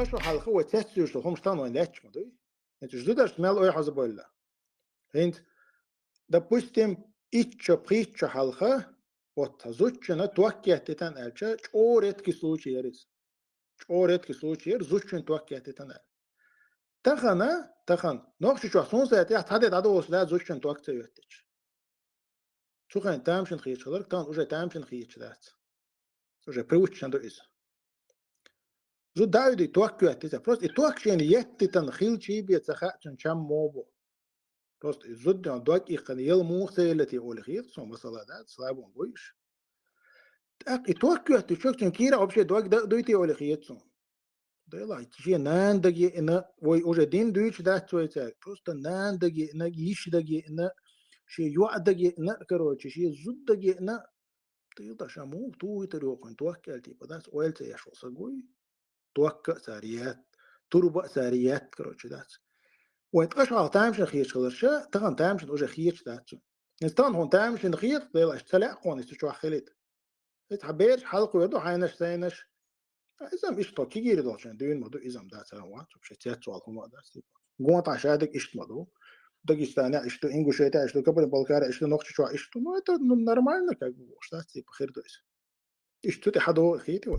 اشرح على الخوة تسير هم شتان وين لاتش مدوي انت جدرش مال اي حزب ولا انت допустим иччо притча халха вот зуччина туаккиаттитан элча чоретки случаерис чоретки случаер зуччин туаккиаттитан эл тахан нохши чо сонсайт я таде дадо осла зуччин туакцеюттич чухан тамшин хичалар тан уже тамшин хичдат уже приучен до из зу дайди туаккиаттита просто и туакшин яттитан хилчи биет сахачен чам мобо просто изуддан дуак ихан ел мухсейлати олхир сом масаладат слабон боиш так и туаккиатти чокчен кира вообще дуак дуйти олхиетсон да ла чи нандаги на ой уже дин дуич дат цойца просто нандаги на ишдаги на ши юадаги на короче ши зуддаги на ты да шаму ту итерокон туаккиалти подас оэлце яшо сагой туакка сарият турба сарият короче дат وانت اشعر تامشن خيش خلرشة تغن تامشن وجه خيش داتشن نستان هون تامشن خير ديلا اشتلا قون استشوا خليت اتحبيرش حلقو يدو حينش سينش ازم اشتو كيجيري دوشن دوين مدو ازم دات سلامات وبشتيات سوال هم دات قوات عشادك اشت مدو داغستان اشتو انجوشيتا اشتو كبر بالكار اشتو نقش شو اشتو ما это нормально как бы что типа خير دوис اشتو تحدو خيتي